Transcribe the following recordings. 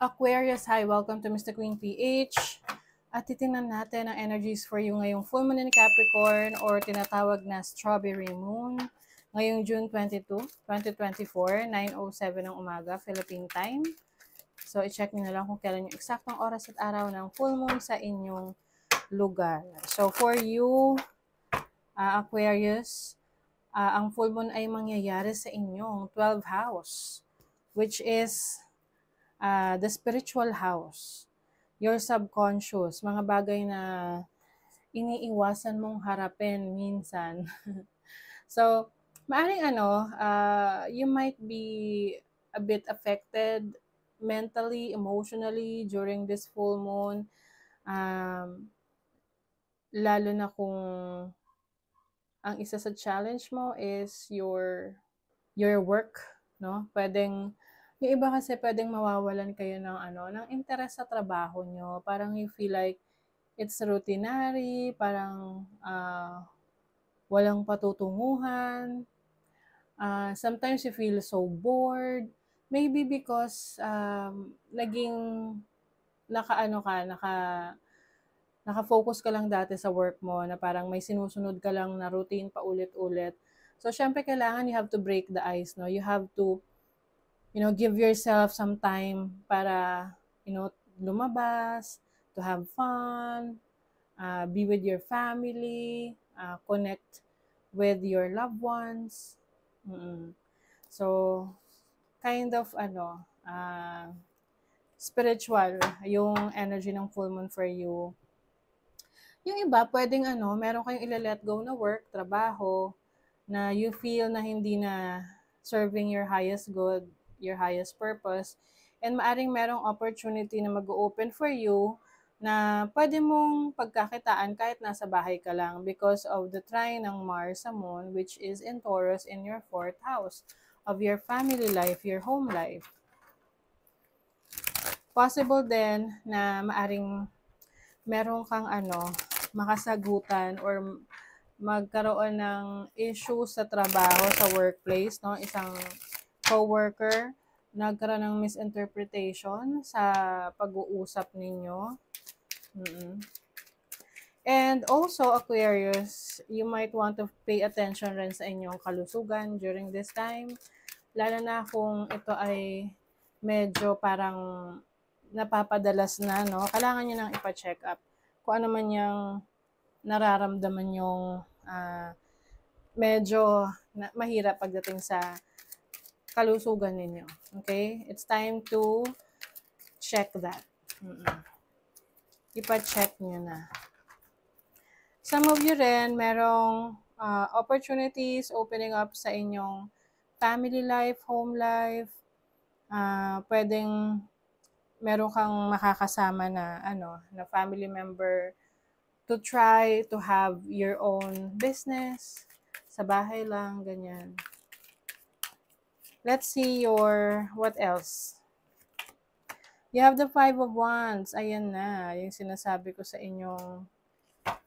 Aquarius, hi! Welcome to Mr. Queen PH. At titingnan natin ang energies for you ngayong full moon in Capricorn or tinatawag na Strawberry Moon. Ngayong June 22, 2024, 9:07 ng umaga, Philippine time. So, i-check nyo na lang kung kailan yung eksaktong oras at araw ng full moon sa inyong lugar. So, for you, Aquarius, ang full moon ay mangyayari sa inyong 12th house, which is the spiritual house, your subconscious, mga bagay na iniiwasan mong harapin minsan. So, maaring you might be a bit affected mentally, emotionally during this full moon. Lalo na kung ang isa sa challenge mo is your work, no? Yung iba kasi pwedeng mawawalan kayo ng interes sa trabaho nyo. Parang you feel like it's routinary, parang walang patutunguhan. Sometimes you feel so bored. Maybe because naging naka-focus ka lang dati sa work mo na parang may sinusunod ka lang na routine pa ulit-ulit. So, syempre kailangan you have to break the ice, no? You have to give yourself some time para, lumabas, to have fun, be with your family, connect with your loved ones. So, kind of, spiritual yung energy ng full moon for you. Yung iba, pwedeng meron kayong ila-let go na work, trabaho, na you feel na hindi na serving your highest good, your highest purpose, and maaring merong opportunity na mag-open for you na pwede mong pagkakitaan kahit nasa bahay ka lang because of the trine ng Mars sa Moon, which is in Taurus in your 4th house of your family life, your home life. Possible din na maaring meron kang makasagutan or magkaroon ng issue sa trabaho, sa workplace, no? Isang coworker, nagkaroon ng misinterpretation sa pag-uusap ninyo. And also, Aquarius, you might want to pay attention rin sa inyong kalusugan during this time. Lalo na kung ito ay medyo parang napapadalas na, no? Kailangan nyo nang ipa-check up kung ano man yung nararamdaman yung medyo mahirap pagdating sa kalusugan ninyo. Okay? It's time to check that. Ipa-check nyo na. Some of you rin, merong opportunities opening up sa inyong family life, home life. Pwedeng meron kang makakasama na na family member to try to have your own business sa bahay lang, ganyan. Let's see what else? You have the 5 of Wands. Ayan na, yung sinasabi ko sa inyong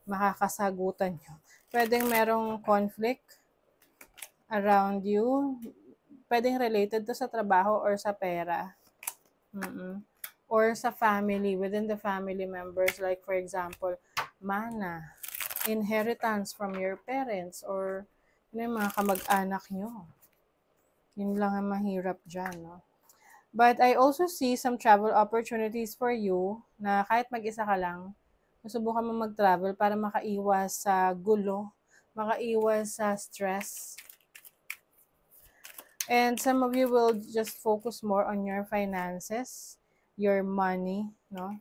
makakasagutan nyo. Pwedeng merong conflict around you. Pwedeng related to sa trabaho or sa pera. Or sa family, within the family members. Like for example, mana, inheritance from your parents or yung mga kamag-anak nyo. Yun lang ang mahirap dyan, no? But I also see some travel opportunities for you na kahit mag-isa ka lang, susubukan mo mag-travel para makaiwas sa gulo, makaiwas sa stress. And some of you will just focus more on your finances, your money, no?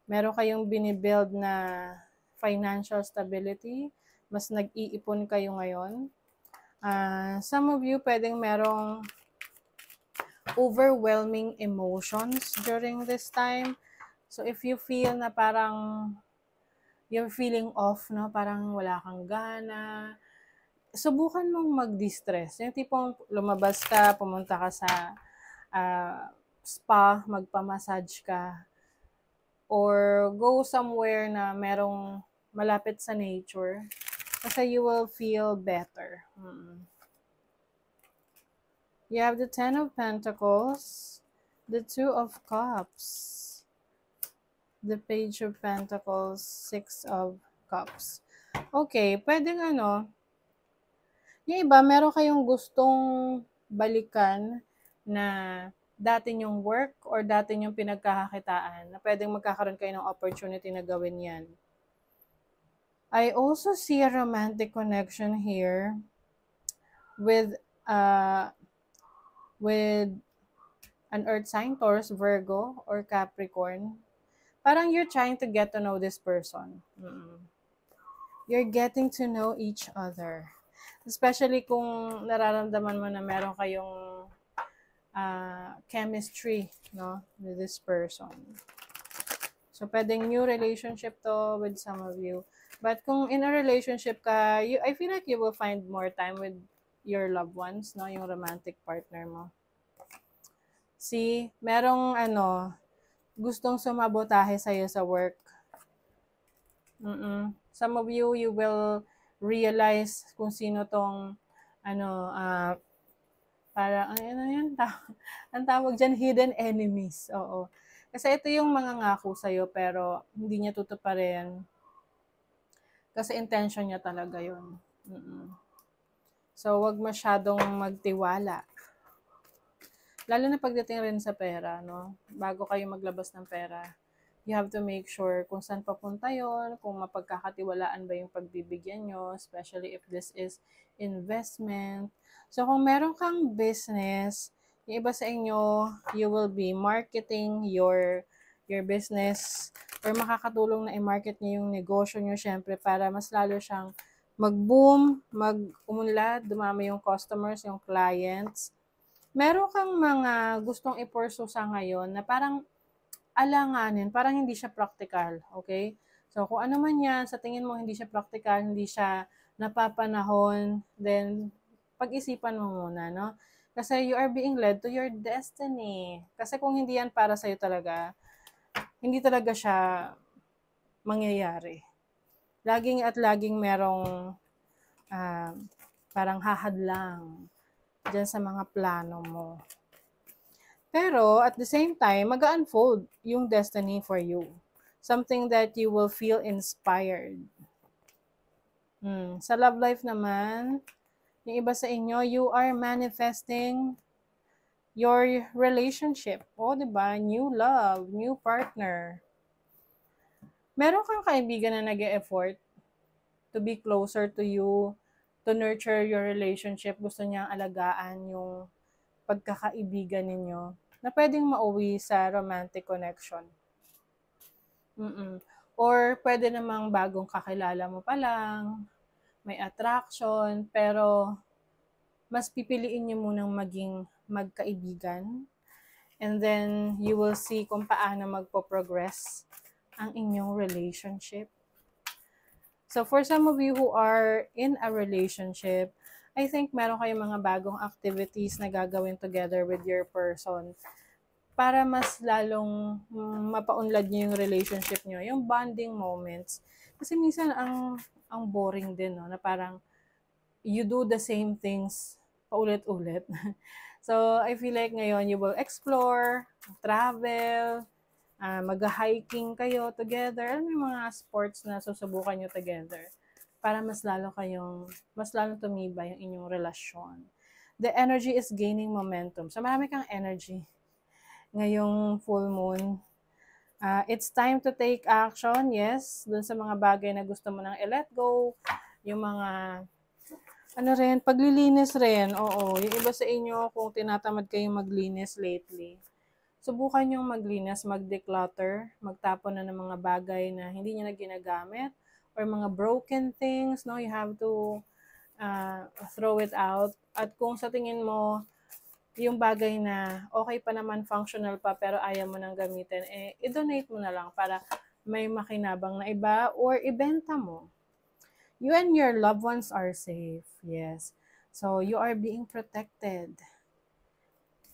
Meron kayong binibuild na financial stability, mas nag-iipon kayo ngayon. Some of you pwedeng merong overwhelming emotions during this time. So if you feel na parang you're feeling off, no? Parang wala kang gana, subukan mong mag-distress. Yung tipong lumabas ka, pumunta ka sa spa, magpa-massage ka, or go somewhere na merong malapit sa nature kasi you will feel better. You have the 10 of Pentacles. The Two of Cups. The Page of Pentacles. Six of Cups. Okay, pwedeng ano, yung iba, meron kayong gustong balikan na dati yung work or dati yung pinagkakakitaan na pwedeng magkakaroon kayo ng opportunity na gawin yan. I also see a romantic connection here with uh with an earth sign, Taurus, Virgo, or Capricorn. Parang you're trying to get to know this person. You're getting to know each other. Especially kung nararamdaman mo na meron kayong chemistry, no, with this person. So, pwedeng new relationship to with some of you. But kung in a relationship ka, I feel like you will find more time with your loved ones, no, yung romantic partner mo. See, merong gustong sumabotahe sa'yo sa work. Some of you, you will realize kung sino tong parang, ang tawag dyan, hidden enemies. Oo. Kasi ito yung mga ngako sa'yo, pero hindi niya tutuparin. Kasi intention niya talaga yun. So, wag masyadong magtiwala. Lalo na pagdating rin sa pera, no? Bago kayo maglabas ng pera, you have to make sure kung saan papunta yon, kung mapagkakatiwalaan ba yung pagbibigyan nyo, especially if this is investment. So, kung meron kang business, yung iba sa inyo, you will be marketing your business or makakatulong na i-market nyo yung negosyo nyo, syempre, para mas lalo siyang mag-boom, mag-umunlad, dumami yung customers, yung clients. Meron kang mga gustong i-pursue sa ngayon na parang alanganin, parang hindi siya practical, okay? So, kung ano man yan, sa tingin mo hindi siya practical, hindi siya napapanahon, then pag-isipan mo muna, no? Kasi you are being led to your destiny. Kasi kung hindi yan para sa'yo talaga, hindi talaga siya mangyayari. Laging at laging merong parang hahadlang dyan sa mga plano mo. Pero at the same time, mag-unfold yung destiny for you. Something that you will feel inspired. Sa love life naman, yung iba sa inyo, you are manifesting your relationship. O, diba? New love, new partner. Meron kang kaibigan na nag-e-effort to be closer to you, to nurture your relationship. Gusto niyang alagaan yung pagkakaibigan ninyo na pwedeng mauwi sa romantic connection. Or pwede namang bagong kakilala mo pa lang, may attraction, pero mas pipiliin nyo munang maging magkaibigan. And then, you will see kung paano magpo-progress ang inyong relationship. So, for some of you who are in a relationship, I think meron kayong mga bagong activities na gagawin together with your person para mas lalong mapaunlad niyo yung relationship niyo, yung bonding moments. Kasi minsan ang boring din, no, na parang you do the same things paulit-ulit. So, I feel like ngayon you will explore, travel, mag-hiking kayo together. Ano yung mga sports na susubukan nyo together para mas lalong tumibay yung inyong relasyon. The energy is gaining momentum. So, marami kang energy ngayong full moon. It's time to take action, yes, dun sa mga bagay na gusto mo nang i-let go, yung mga, paglilinis rin, oo. Yung iba sa inyo, kung tinatamad kayong maglinis lately, subukan yung maglinis, mag-declutter, magtapon na ng mga bagay na hindi nyo na ginagamit, or mga broken things, no, you have to throw it out. At kung sa tingin mo, yung bagay na okay pa naman, functional pa, pero ayaw mo nang gamitin, i-donate mo na lang para may makinabang na iba or ibenta mo. You and your loved ones are safe, yes. So, you are being protected.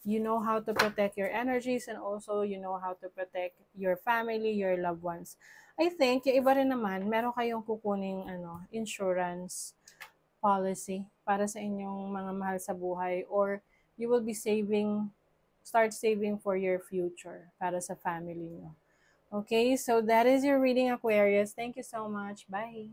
You know how to protect your energies and also you know how to protect your family, your loved ones. I think, yung iba rin naman, meron kayong kukuning insurance policy para sa inyong mga mahal sa buhay or you will be saving Start saving for your future para sa family nyo. Okay, so that is your reading, Aquarius. Thank you so much. Bye!